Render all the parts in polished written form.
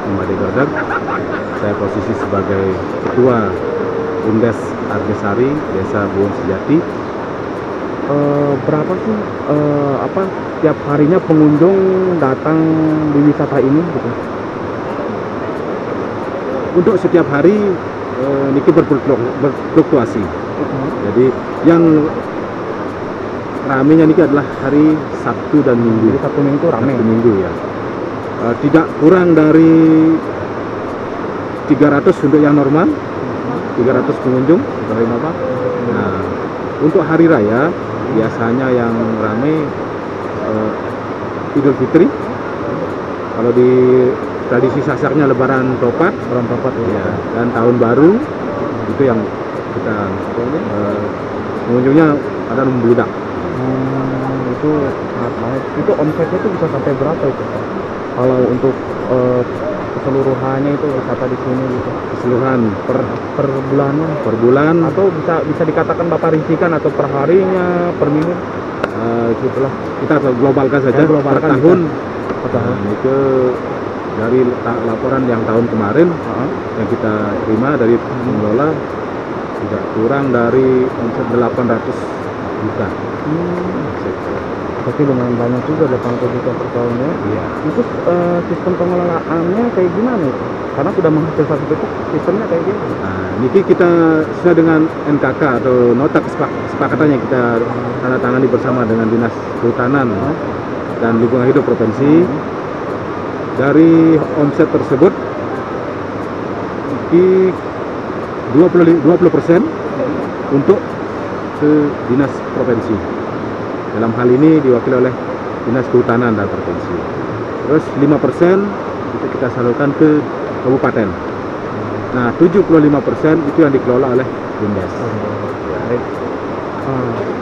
Imade Gordang. Saya posisi sebagai Ketua Bumdes Argesari, Desa Buwon Sejati. Berapa sih tiap harinya pengunjung datang di wisata ini gitu? Untuk setiap hari niki berfluktuasi. Jadi yang ramenya niki adalah hari Sabtu dan Minggu. Jadi Sabtu Minggu rame. Sabtu Minggu ya. Tidak kurang dari 300 untuk yang normal, 300 pengunjung dari Bapak. Nah, untuk hari raya biasanya yang ramai Idul Fitri. Kalau di tradisi Sasaknya Lebaran Topat ya, dan Tahun Baru itu yang kita pengunjungnya pada membludak. Itu sangat baik. Itu omsetnya itu bisa sampai berapa itu, Pak? Kalau untuk keseluruhannya itu wisata di sini gitu. Keseluruhan Per bulannya, per bulan atau bisa dikatakan Bapak rincikan atau per harinya, per minggu? gitulah. Kita globalkan saja globalkan per tahun. Itu dari laporan yang tahun kemarin yang kita terima dari pengelola tidak kurang dari omset 800 juta. Tapi lumayan banyak juga 800 juta per tahunnya. Iya. Itu sistem pengelolaannya kayak gimana itu? Karena sudah menghasilkan itu sistemnya kayak gimana? Nah, niki kita sesuai dengan NKK atau nota kesepakatan yang kita tanda tangani bersama dengan Dinas Kehutanan dan Lingkungan Hidup Provinsi. Dari omset tersebut di 20% untuk ke Dinas Provinsi. Dalam hal ini diwakili oleh Dinas Kehutanan dan Provinsi. Terus 5% itu kita salurkan ke kabupaten. Nah, 75% itu yang dikelola oleh Bumdes.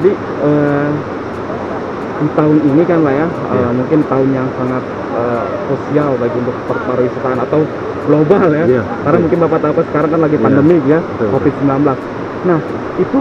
Jadi di tahun ini kan Pak ya, mungkin tahun yang sangat sosial bagi untuk pariwisataan atau global ya. Karena mungkin Bapak tahu sekarang kan lagi pandemi ya, COVID-19. Nah, itu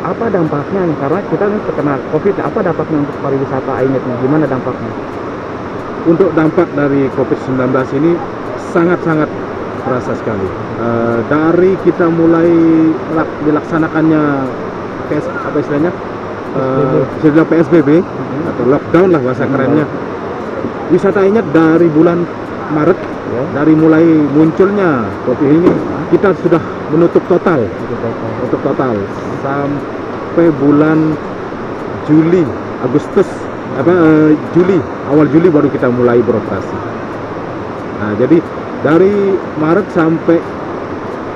apa dampaknya nih? Karena kita nih terkena COVID, apa dampaknya untuk pariwisata Ainet nih? Gimana dampaknya? Untuk dampak dari COVID-19 ini sangat-sangat terasa sekali. Dari kita mulai dilaksanakannya PSBB atau lockdown lah bahasa kerennya. Wisata Ainet dari bulan Maret, dari mulai munculnya COVID ini, kita sudah menutup total, sampai bulan Juli, awal Juli baru kita mulai beroperasi. Nah, jadi dari Maret sampai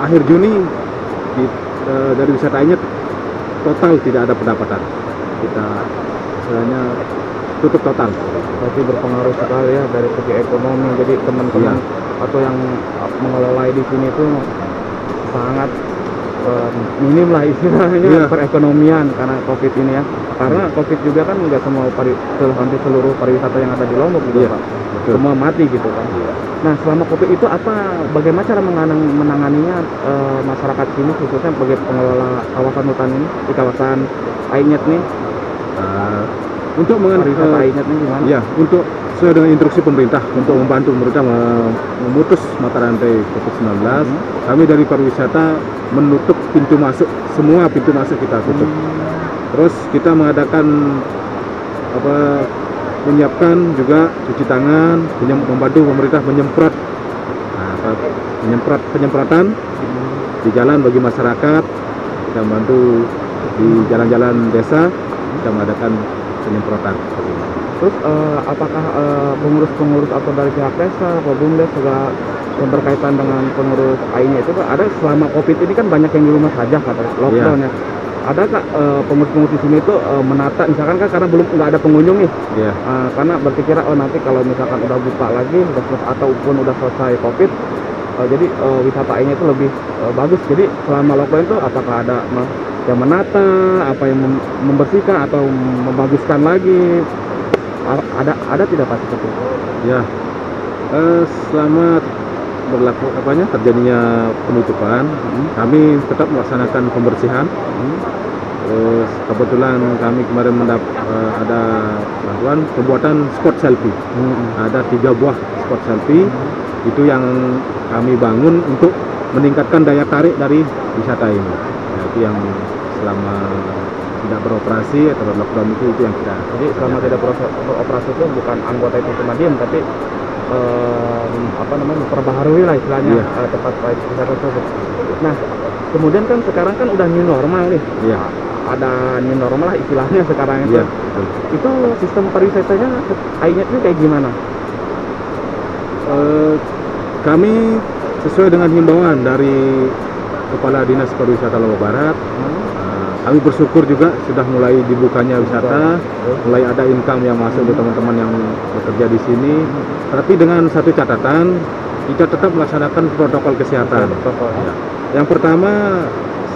akhir Juni dari wisata Ainet total tidak ada pendapatan. Kita istilahnya tutup total. Pasti berpengaruh sekali ya dari segi ekonomi. Jadi teman-teman atau yang mengelola di sini itu sangat minim lah istilahnya perekonomian karena COVID ini ya. Karena COVID juga kan nggak semua hampir seluruh pariwisata yang ada di Lombok gitu Pak. Semua mati gitu kan. Nah, selama COVID itu bagaimana cara menanganinya masyarakat sini, khususnya bagi pengelola kawasan hutan ini di kawasan Ainet nih? Untuk pariwisata Ainet ini gimana? Ya, untuk sesuai dengan instruksi pemerintah untuk membantu pemerintah memutus mata rantai COVID-19, kami dari pariwisata menutup pintu masuk, semua pintu masuk kita tutup. Terus kita mengadakan menyiapkan juga cuci tangan, membantu pemerintah penyemprotan di jalan bagi masyarakat. Kita membantu di jalan-jalan desa, kita mengadakan penyemprotan. Terus apakah pengurus-pengurus atau dari pihak desa atau Bumdes juga yang berkaitan dengan pengurus Ainet itu ada selama COVID ini kan banyak yang di rumah saja kata lockdown ya. Ada nggak pengurus-pengurus di sini itu menata, misalkan kan karena belum nggak ada pengunjung nih, karena berpikir nanti kalau misalkan udah buka lagi ataupun udah selesai COVID, jadi wisata Ainet itu lebih bagus. Jadi selama lockdown itu apakah ada yang menata, apa yang membersihkan atau membaguskan lagi? Ada tidak Pak seperti itu? Ya, selama terjadinya penutupan, kami tetap melaksanakan pembersihan Terus kebetulan kami kemarin ada bantuan pembuatan spot selfie. Ada 3 buah spot selfie itu yang kami bangun untuk meningkatkan daya tarik dari wisata ini. Nah, itu yang selama tidak beroperasi atau lockdown itu yang kita. Jadi selama tidak beroperasi itu bukan anggota itu cuma diem, tapi perbaharui lah istilahnya tempat wisata tersebut. Nah, kemudian kan sekarang kan udah new normal nih. Iya. Ada new normal lah istilahnya sekarang itu. Iya. Itu sistem pariwisatanya Ainyet ini kayak gimana? Kami sesuai dengan himbauan dari Kepala Dinas Pariwisata Lombok Barat, kami bersyukur juga sudah mulai dibukanya wisata, mulai ada income yang masuk untuk teman-teman yang bekerja di sini. Tapi dengan satu catatan, kita tetap melaksanakan protokol kesehatan. Ya. Yang pertama,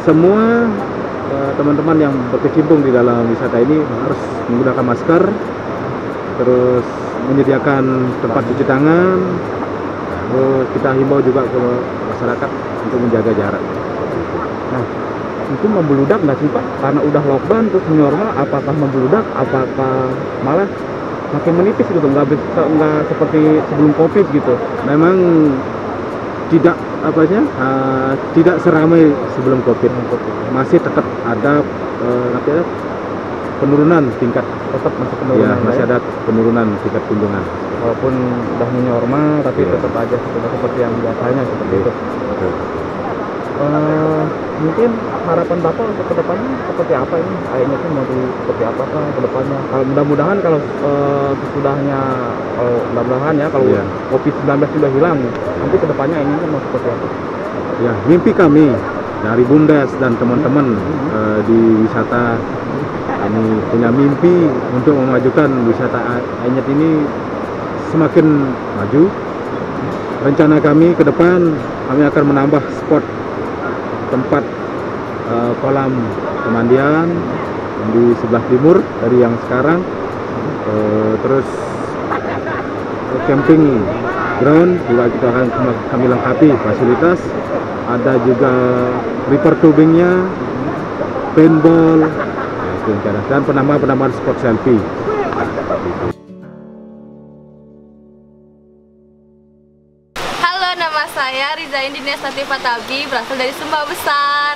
semua teman-teman yang berkecimpung di dalam wisata ini harus menggunakan masker, terus menyediakan tempat cuci tangan. Kita himbau juga ke masyarakat untuk menjaga jarak. Nah, itu membeludak nggak sih Pak? Karena udah lockdown terus normal, apakah membeludak? Apakah malah makin menipis gitu? Nggak seperti sebelum COVID gitu? Memang tidak tidak seramai sebelum COVID. Masih tetap ada penurunan tingkat. Tetap masih penurunan. Ya, masih ada penurunan tingkat kunjungan. Walaupun udah normal, tapi tetap aja sudah seperti yang biasanya seperti itu. Mungkin harapan Bapak untuk kedepannya seperti apa ini? Ainyet itu mau seperti apa ke depannya? Kalau mudah-mudahan kalau sesudahnya, mudah-mudahan ya kalau COVID-19 sudah hilang, nanti kedepannya Ainyet mau seperti apa? Ya, mimpi kami dari Bumdes dan teman-teman di wisata ini punya mimpi untuk memajukan wisata Ainyet ini semakin maju. Rencana kami ke depan, kami akan menambah spot tempat kolam pemandian di sebelah timur dari yang sekarang, terus camping ground juga kita akan kami lengkapi fasilitas. Ada juga river tubingnya, paintball, dan penambahan spot selfie. Halo, nama saya Riza Indina Satifah Tabi, berasal dari Sumba Besar.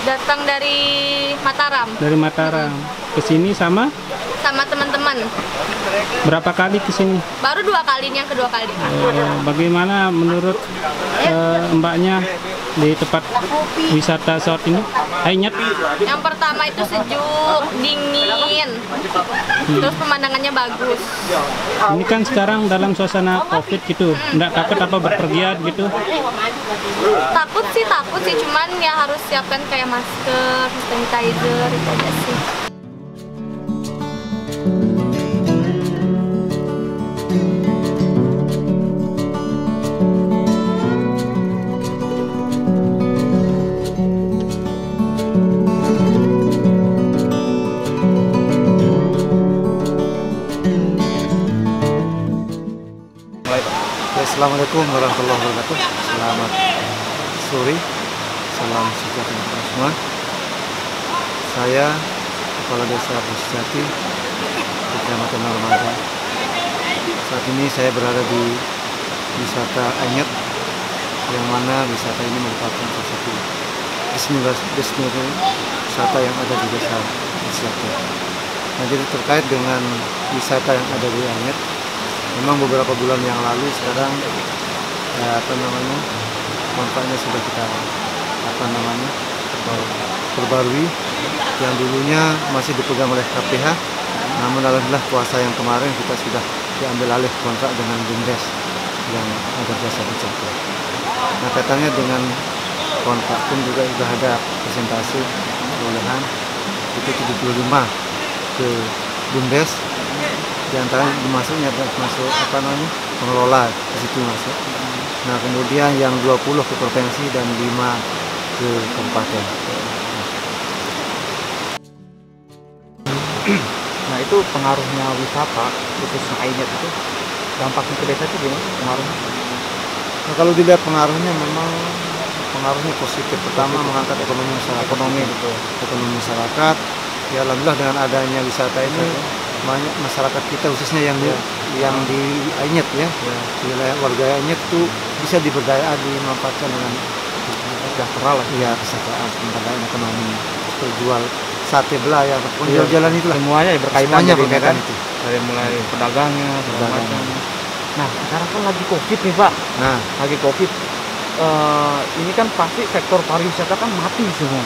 Datang dari Mataram. Dari Mataram. Kesini sama teman-teman. berapa kali kesini? Baru 2 kali, ini yang kedua kali. Bagaimana menurut mbaknya di tempat wisata saat ini? Ainyet? Yang pertama itu sejuk, dingin, terus pemandangannya bagus. Ini kan sekarang dalam suasana COVID gitu, nggak takut apa berpergian gitu? Takut sih, cuman ya harus siapkan kayak masker, sanitizer, itu aja sih. Assalamualaikum warahmatullahi wabarakatuh. Selamat sore, salam sejahtera untuk semua. Saya Kepala Desa Busjati, Kecamatan Narmada. Saat ini saya berada di wisata Ainyet, yang mana wisata ini merupakan salah satu destinasi wisata yang ada di Desa Busjati. Nah, jadi terkait dengan wisata yang ada di Ainyet, memang beberapa bulan yang lalu sekarang manfaatnya sudah kita perbarui. Yang dulunya masih dipegang oleh KPH, namun alhamdulillah puasa yang kemarin kita sudah diambil alih kontrak dengan Bumdes yang ada Desa Busjati. Nah, katanya dengan kontrak pun juga sudah ada presentasi perolehan itu 75 ke Bumdes. Di antaranya masuk pengelola di situ masuk. Nah, kemudian yang 20 ke provinsi dan 5 ke kabupaten. Nah, itu pengaruhnya wisata khususnya Ainyet itu, dampaknya ke desa itu gimana pengaruhnya? Nah, kalau dilihat pengaruhnya memang pengaruhnya positif. Pertama mengangkat ekonomi masyarakat. Ya alhamdulillah dengan adanya wisata ini banyak masyarakat kita khususnya yang di Ainyet ya, wilayah warga Ainyet itu bisa dimanfaatkan dengan sejahtera lah. Iya, kesejahteraan, pemberdayaan ekonomi, jual sate belah ya, jalan itulah. Semuanya ya berkaitan, Semuanya jadinya berkaitan kan, itu. dari mulai pedagangnya, segala macam. Nah, sekarang kan lagi Covid nih Pak. Nah, Lagi Covid. Ini kan pasti sektor pariwisata kan mati semua.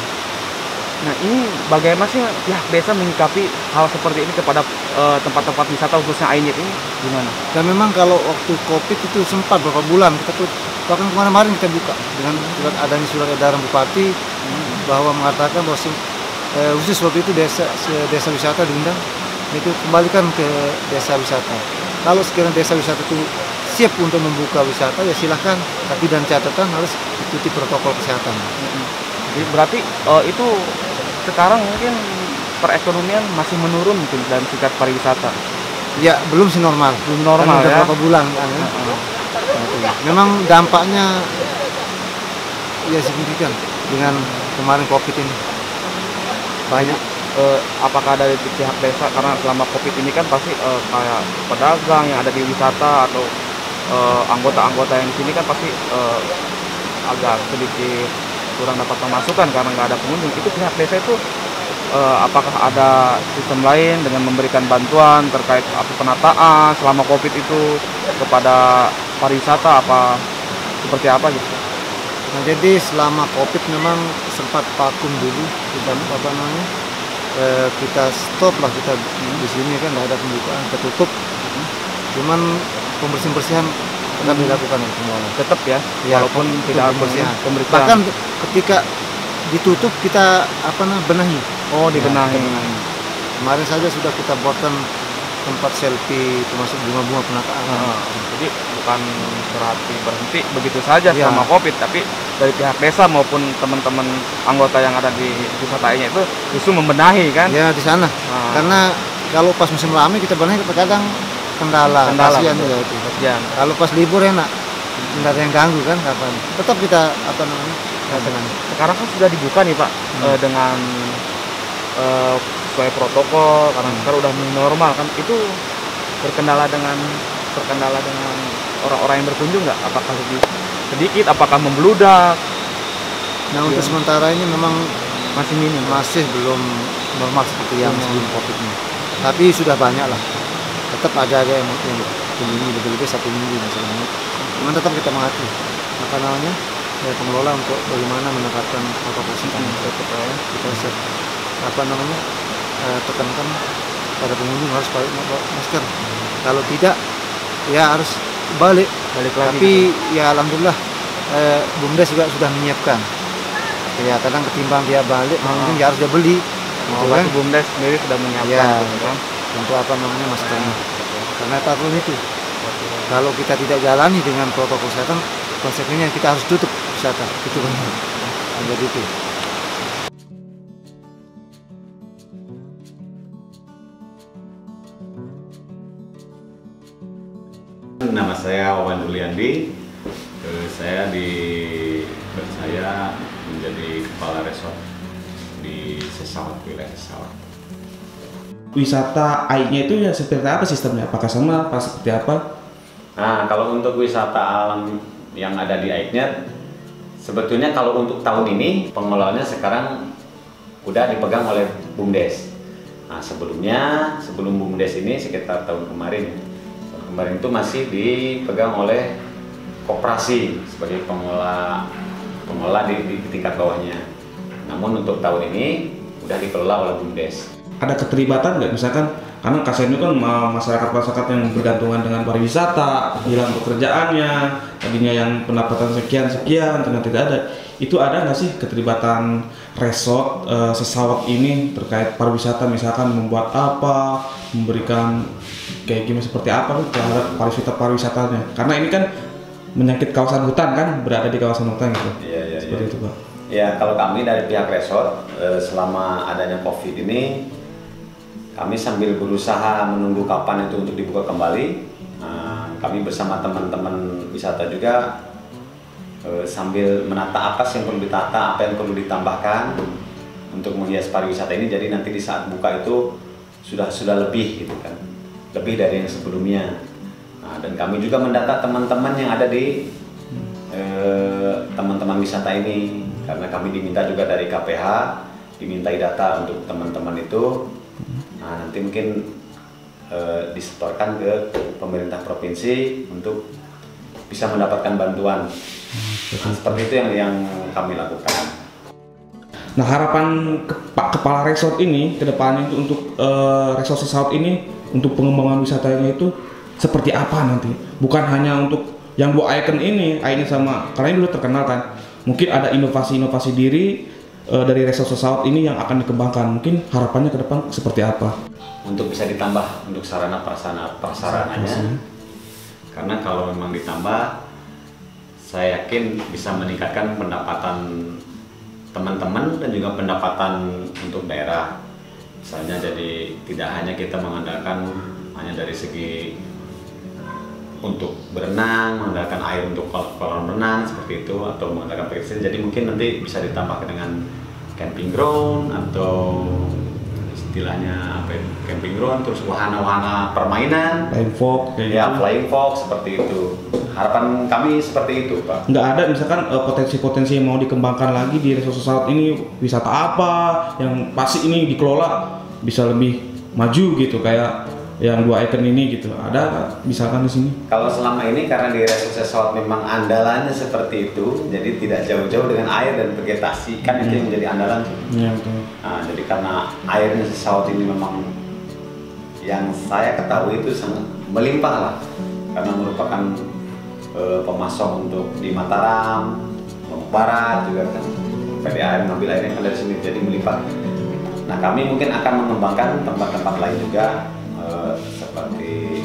Nah, ini bagaimana sih pihak desa menyikapi hal seperti ini kepada tempat-tempat wisata khususnya Ainyet ini gimana? dan memang kalau waktu Covid itu sempat beberapa bulan kita tuh, bahkan kemarin kita buka dengan adanya surat edaran Bupati bahwa mengatakan bahwa khusus waktu itu desa wisata diundang itu kembalikan ke desa wisata. Kalau sekiranya desa wisata itu siap untuk membuka wisata ya silahkan, tapi dan catatan harus ikuti protokol kesehatan. Jadi berarti itu sekarang mungkin perekonomian masih menurun mungkin dalam tingkat pariwisata. Ya belum sih normal. Belum normal kan udah ya. berapa bulan kan ya. Memang dampaknya ya signifikan dengan kemarin Covid ini. Banyak. Apakah dari pihak desa, karena selama Covid ini kan pasti kayak pedagang yang ada di wisata atau anggota-anggota yang di sini kan pasti agak sedikit kurang dapat pemasukan karena nggak ada pengunjung. Itu pihak desa itu apakah ada sistem lain dengan memberikan bantuan terkait penataan selama Covid itu kepada pariwisata, apa seperti apa gitu? Nah jadi selama Covid memang sempat vakum dulu, kita kita stop lah, kita di sini kan nggak ada pembukaan, kita tutup. Cuman pembersihan tetap dilakukan semuanya. Tetap ya, walaupun tidak pembersihan. Bahkan ketika ditutup kita benahi. Oh, dibenahi. Kemarin saja sudah kita buatkan tempat selfie termasuk bunga-bunga penataan. Jadi bukan berhenti begitu saja selama Covid, tapi dari pihak desa maupun teman-teman anggota yang ada di wisatanya itu justru membenahi kan? Ya di sana. Karena kalau pas musim ramai kita benahi terkadang kendala kasihan juga itu. Kalau pas libur enak, nggak ada yang ganggu kan kapan. Tetap kita Sekarang kan sudah dibuka nih Pak dengan sesuai protokol karena sekarang udah normal kan. Itu terkendala dengan orang-orang yang berkunjung nggak? Apakah lebih sedikit? Apakah membludak? Nah untuk sementara ini memang masih minim, masih belum normal seperti yang sebelum Covid ini. Tapi sudah banyak lah. Tetap ada yang kunjungi lebih-lebih 1 minggu misalnya. Cuman tetap kita mengatur pengelola untuk bagaimana menetapkan protokol kesehatan. Kita siap tekankan pada pengunjung harus pakai masker. Kalau tidak ya harus balik lagi. Tapi ya alhamdulillah BUMDes juga sudah menyiapkan. Ya kadang ketimbang dia balik mungkin dia harus dia beli. Kan BUMDes sendiri sudah menyiapkan untuk maskernya. Karena takut itu. Kalau kita tidak jalani dengan protokol kesehatan, konsekuensinya kita harus tutup wisata. Itu benar. Jadi itu. Nama saya Wawan Uliandi. Saya menjadi kepala resort di Sesawat, wilayah Sesawat. Wisata airnya itu ya seperti apa sistemnya? Apakah sama? Apa seperti apa? Nah, kalau untuk wisata alam yang ada di Ainyet, sebetulnya kalau untuk tahun ini pengelolanya sekarang udah dipegang oleh BUMDes. Nah, sebelum BUMDes ini sekitar tahun kemarin itu masih dipegang oleh koperasi sebagai pengelola di tingkat bawahnya. Namun untuk tahun ini udah dikelola oleh BUMDes. Ada keterlibatan nggak, misalkan karena kasihan itu kan masyarakat yang bergantungan dengan pariwisata, hilang pekerjaannya, tadinya yang pendapatan sekian ternyata tidak ada. Itu ada nggak sih keterlibatan resort Sesawat ini terkait pariwisata, misalkan membuat apa, memberikan kayak gimana seperti apa terhadap pariwisatanya? Karena ini kan menyangkut kawasan hutan kan, berada di kawasan hutan gitu. Seperti itu Pak. Ya, kalau kami dari pihak resort selama adanya Covid ini, kami sambil berusaha menunggu kapan itu untuk dibuka kembali. Kami bersama teman-teman wisata juga sambil menata apa sih yang perlu ditata, apa yang perlu ditambahkan untuk menghias pariwisata ini. Jadi nanti di saat buka itu sudah lebih gitu kan, lebih dari yang sebelumnya. Nah, dan kami juga mendata teman-teman yang ada di teman-teman wisata ini, karena kami diminta juga dari KPH, dimintai data untuk teman-teman itu. Nah, nanti mungkin disetorkan ke pemerintah provinsi untuk bisa mendapatkan bantuan. Nah, seperti itu yang kami lakukan. Nah, harapan kepala resort ini ke depannya itu untuk resort sesaut ini untuk pengembangan wisatanya itu seperti apa nanti? Bukan hanya untuk yang 2 ikon ini sama, karena ini udah terkenal kan. Mungkin ada inovasi-inovasi diri dari resort sesaut ini yang akan dikembangkan. Mungkin harapannya ke depan seperti apa? Untuk bisa ditambah untuk sarana prasarananya. Karena kalau memang ditambah, saya yakin bisa meningkatkan pendapatan teman-teman dan juga pendapatan untuk daerah. Misalnya jadi tidak hanya kita mengandalkan hanya dari segi untuk berenang, mengandalkan air untuk kolam renang seperti itu, atau mengandalkan pesisir. Jadi mungkin nanti bisa ditambah dengan camping ground atau istilahnya apa ya, camping ground, terus wahana-wahana permainan, Flying fox, ya flying fox seperti itu. Harapan kami seperti itu, Pak. Nggak ada misalkan potensi-potensi yang mau dikembangkan lagi di resort sesaut ini, wisata apa yang pasti ini dikelola bisa lebih maju gitu, kayak yang 2 ikon ini gitu. Ada misalkan di sini? Kalau selama ini karena di resort sesaut memang andalannya seperti itu, jadi tidak jauh-jauh dengan air dan vegetasi, kan itu yang menjadi andalan. Iya, betul. Nah, jadi karena airnya sesaut ini memang yang saya ketahui itu sangat melimpah lah, karena merupakan pemasok untuk di Mataram, Lombok Barat juga kan, PDAM ngambil airnya kan dari sini, jadi melimpah. Nah, kami mungkin akan mengembangkan tempat-tempat lain juga seperti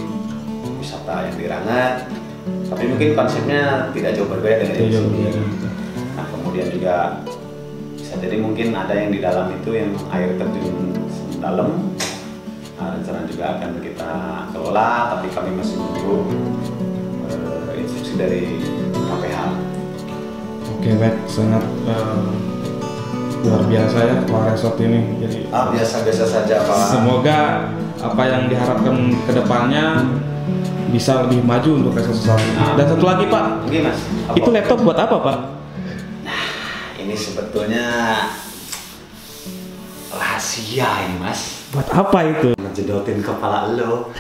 wisata yang di Rangat, tapi mungkin konsepnya tidak jauh berbeda dengan yang sini. Nah, kemudian juga bisa jadi mungkin ada yang di dalam itu yang air terjun dalam. Nah, rencana juga akan kita kelola, tapi kami masih menunggu instruksi dari KPH. Oke, baik, sangat luar biasa ya Pak resort ini. Jadi biasa-biasa saja, Pak. semoga apa yang diharapkan ke depannya bisa lebih maju untuk resort sesaut ini. Dan satu lagi, Pak, Oke, Mas. Apa? itu laptop buat apa, Pak? Ini sebetulnya rahasia ini, Mas. Buat apa itu? Ngejedotin kepala lo.